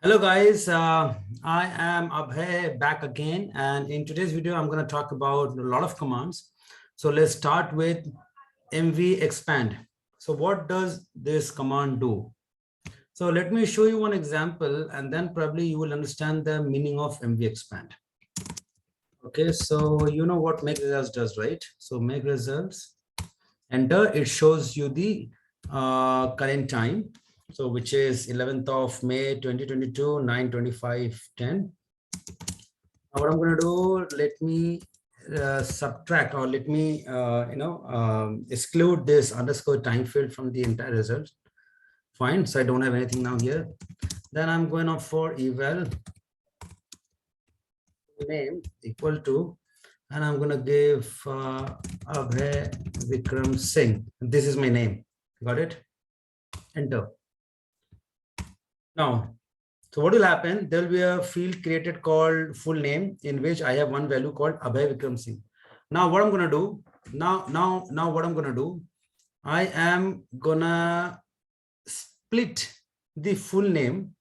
Hello guys, I am Abhay back again, and in today's video I'm going to talk about a lot of commands. So let's start with mvexpand. So what does this command do? So let me show you one example and then probably you will understand the meaning of mvexpand. Okay, so you know what make results does, right? So make results, enter, it shows you the current time. So which is 11th of May 2022, 9:25:10. Now what I'm going to do, let me subtract, or let me exclude this underscore time field from the entire result. Fine, so I don't have anything now here. Then I'm going up for eval name equal to, and I'm going to give Abhay Vikram Singh. This is my name. Got it? Enter. Now, so what will happen? There will be a field created called full name, in which I have one value called Abhay Vikram Singh. Now, what I'm going to do now what I'm going to do, I am gonna split the full name.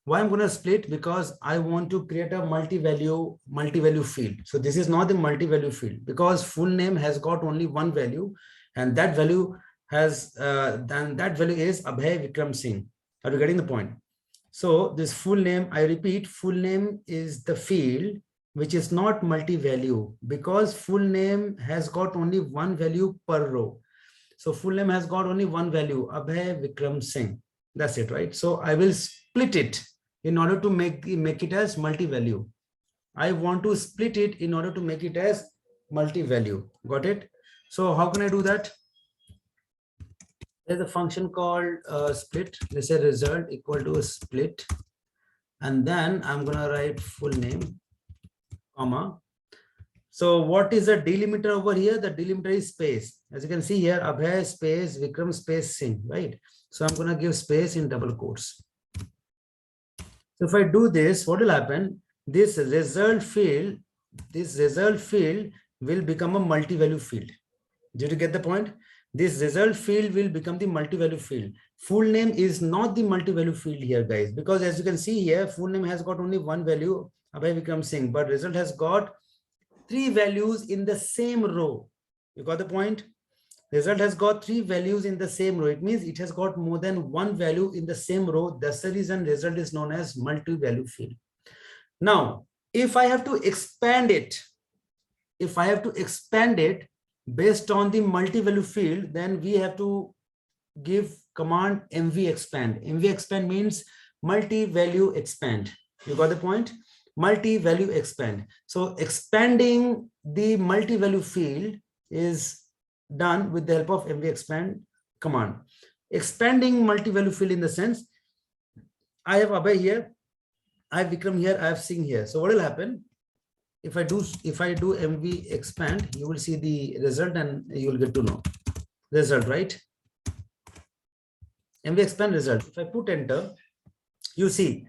Why I'm going to split? Because I want to create a multi-value field. So this is not the multi-value field, because full name has got only one value, and that value has then that value is Abhay Vikram Singh. Are you getting the point? So this full name, I repeat, full name is the field which is not multi-value, because full name has got only one value per row. So full name has got only one value, Abhay Vikram Singh. That's it, right? So I will split it in order to make it as multi-value. I want to split it in order to make it as multi-value. Got it? So how can I do that? There's a function called split. Let's say result equal to a split, and then I'm gonna write full name, comma. So what is the delimiter over here? The delimiter is space. As you can see here, Abhay space Vikram space Singh, right? So I'm gonna give space in double quotes. So if I do this, what will happen? This result field will become a multi-value field. Did you get the point? This result field will become the multi-value field. Full name is not the multi-value field here, guys, because as you can see here, full name has got only one value, Abhay Vikram Singh, but result has got three values in the same row. You got the point? Result has got three values in the same row. It means it has got more than one value in the same row. That's the reason result is known as multi-value field. Now, if I have to expand it, based on the multi-value field, then we have to give command mvexpand. Mvexpand means multi-value expand. You got the point? Multi-value expand. So expanding the multi-value field is done with the help of mvexpand command. Expanding multi-value field in the sense, I have Abhay here, I have Vikram here, I have Singh here. So what will happen? If I do mvexpand, you will see the result and you will get to know result, right? Mvexpand result. If I put enter, you see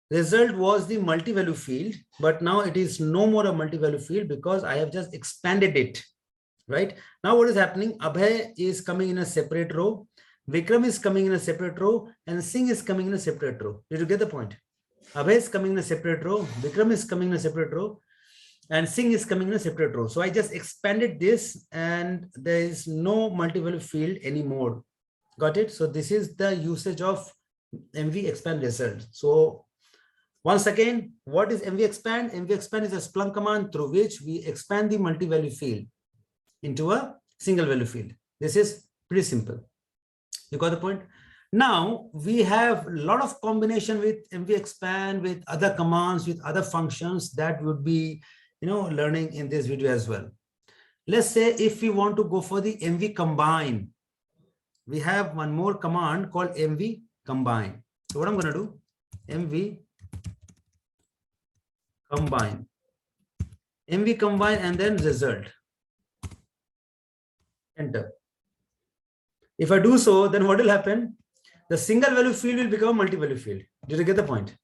result was the multi-value field, but now it is no more a multi-value field because I have just expanded it, right? Now what is happening? Abhay is coming in a separate row, Vikram is coming in a separate row, and Singh is coming in a separate row. Did you get the point? Abhay is coming in a separate row, Vikram is coming in a separate row, and Singh is coming in a separate row. So I just expanded this and there is no multi-value field anymore. Got it? So this is the usage of mvexpand result. So once again, what is mvexpand? Mvexpand is a Splunk command through which we expand the multi-value field into a single value field. This is pretty simple. You got the point? Now we have a lot of combination with mvexpand, with other commands, with other functions that would be, learning in this video as well. Let's say if we want to go for the mvcombine, we have one more command called mvcombine. So what I'm going to do, mvcombine and then result. Enter. If I do so, then what will happen? The single value field will become a multi-value field. Did you get the point?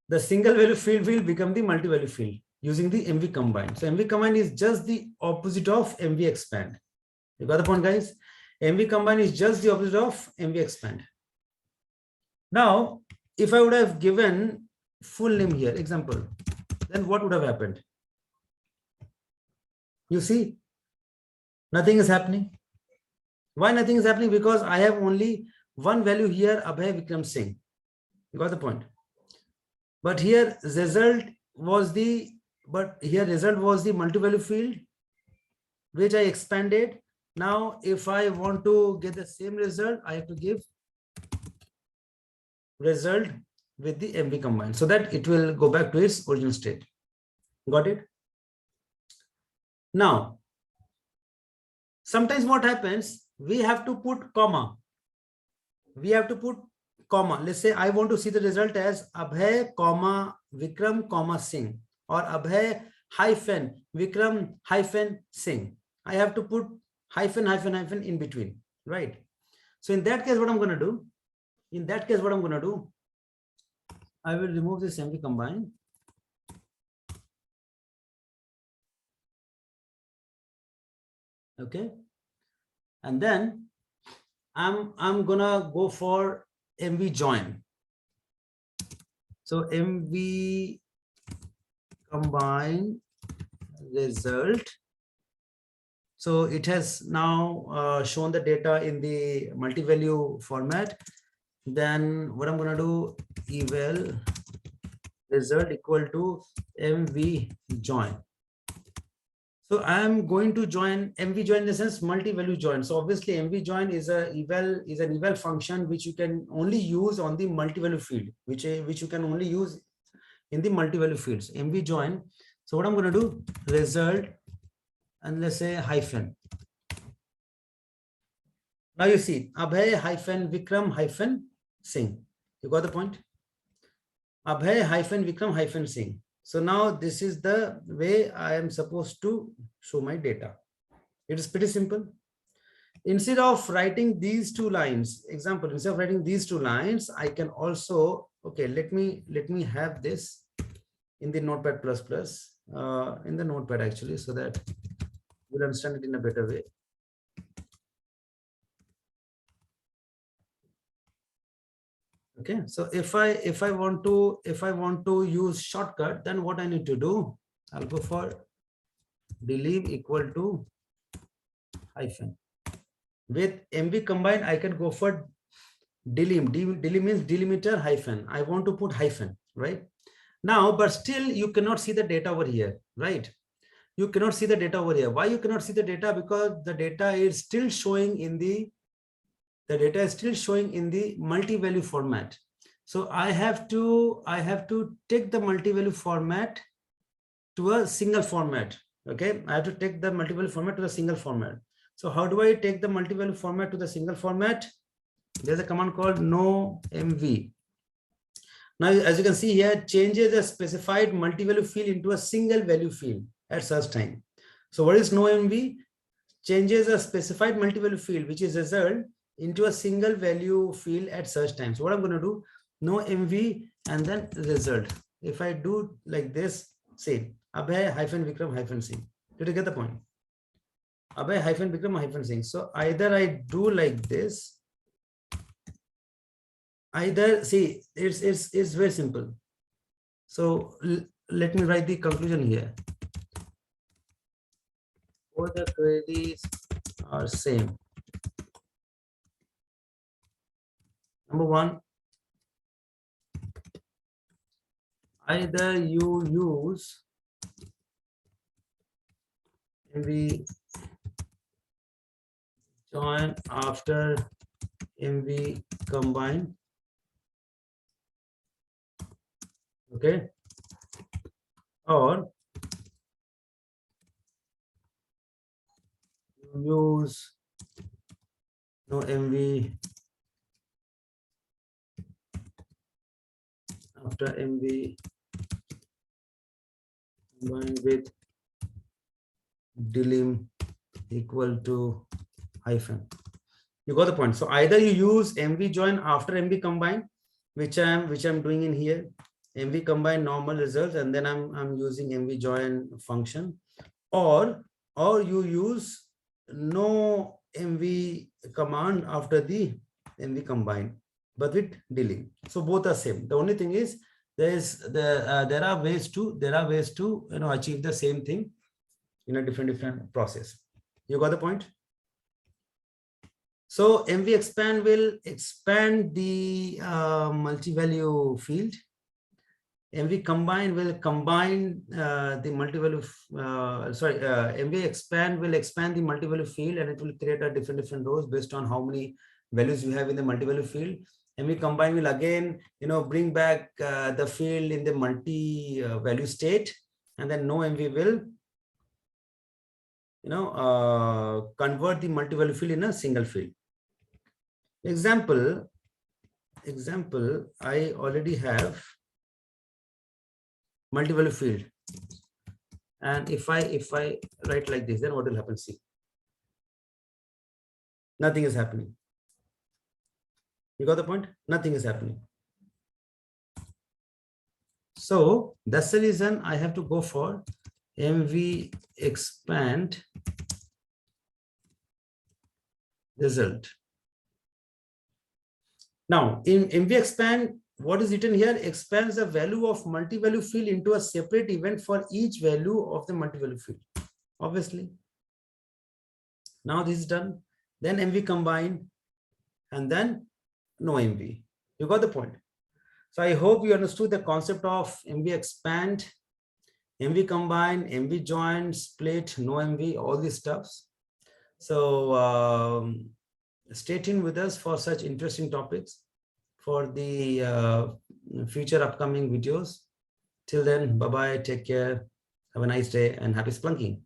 The single value field will become the multi-value field using the mvcombine. So mvcombine is just the opposite of mvexpand. You got the point, guys? mvcombine is just the opposite of mvexpand. Now, if I would have given full name here, example, then what would have happened? You see, nothing is happening. Why nothing is happening? Because I have only one value here, Abhay Vikram Singh. You got the point. But here result was the multi-value field, which I expanded. Now, if I want to get the same result, I have to give result with the mvcombine so that it will go back to its original state. Got it? Now, sometimes what happens, we have to put comma. Let's say I want to see the result as Abhay, Vikram, Singh, or Abhay hyphen Vikram hyphen Singh. I have to put hyphen in between, right? So in that case, what I'm going to do? I will remove this mvcombine. Okay. And then I'm gonna go for mvjoin. So mvcombine result. So it has now shown the data in the multi-value format. Then what I'm gonna do, eval result equal to mvjoin. So I am going to join mvjoin in the sense multi-value join. So obviously mvjoin is an eval function which you can only use on the multi-value field, which you can only use in the multi-value fields. mvjoin. So what I'm going to do, result, and let's say hyphen. Now you see Abhay hyphen Vikram hyphen Singh. You got the point? Abhay hyphen Vikram hyphen Singh. So now this is the way I am supposed to show my data. It is pretty simple. Instead of writing these two lines, instead of writing these two lines, I can also, okay, let me have this in the Notepad++, in the Notepad actually, so that you'll understand it in a better way. Okay, so if I want to use shortcut, then what I need to do, I'll go for delim equal to hyphen. With mvcombine, I can go for delim. Delim means delimiter hyphen. I want to put hyphen, right? Now, but still you cannot see the data over here, right? You cannot see the data over here. Why you cannot see the data? Because the data is still showing in the multi-value format. So I have to take the multi-value format to a single format. Okay, I have to take the multi-value format to a single format. So how do I take the multi-value format to the single format? There's a command called nomv. Now, as you can see here, changes a specified multi-value field into a single value field at search time. So what is nomv? Changes a specified multi-value field, which is result, into a single value field at search time. So what I'm going to do, nomv and then result. If I do like this, say Abhay hyphen Vikram hyphen Singh. Did you get the point? Abhay hyphen Vikram hyphen Singh. So either I do like this, either, see, it's very simple. So let me write the conclusion here. All the queries are same. Number one, either you use mvjoin after mvcombine, okay, or you use nomv after mv combined with delim equal to hyphen. You got the point. So either you use mvjoin after mvcombine, which I'm doing in here, mvcombine normal results, and then I'm using mvjoin function, or you use no mv command after the mvcombine. but with dealing. So both are same. The only thing is there are ways to achieve the same thing in a different process. You got the point? So mvexpand will expand the multi-value field. mvcombine will combine the multi-value. mvexpand will expand the multi-value field, and it will create a different rows based on how many values you have in the multi-value field. mvcombine will again, bring back the field in the multi-value state, and then nomv will, convert the multi-value field in a single field. Example, I already have multi-value field, and if I write like this, then what will happen? See, nothing is happening. You got the point? Nothing is happening. So that's the reason I have to go for mvexpand result. Now in mvexpand, what is written here? Expands the value of multi-value field into a separate event for each value of the multi-value field. Obviously. Now this is done. Then mvcombine, and then nomv. You got the point. So I hope you understood the concept of mvexpand, mvcombine, mvjoin, split, nomv, all these stuffs. So stay tuned with us for such interesting topics for the future upcoming videos. Till then, bye-bye, take care, have a nice day, and happy Splunking.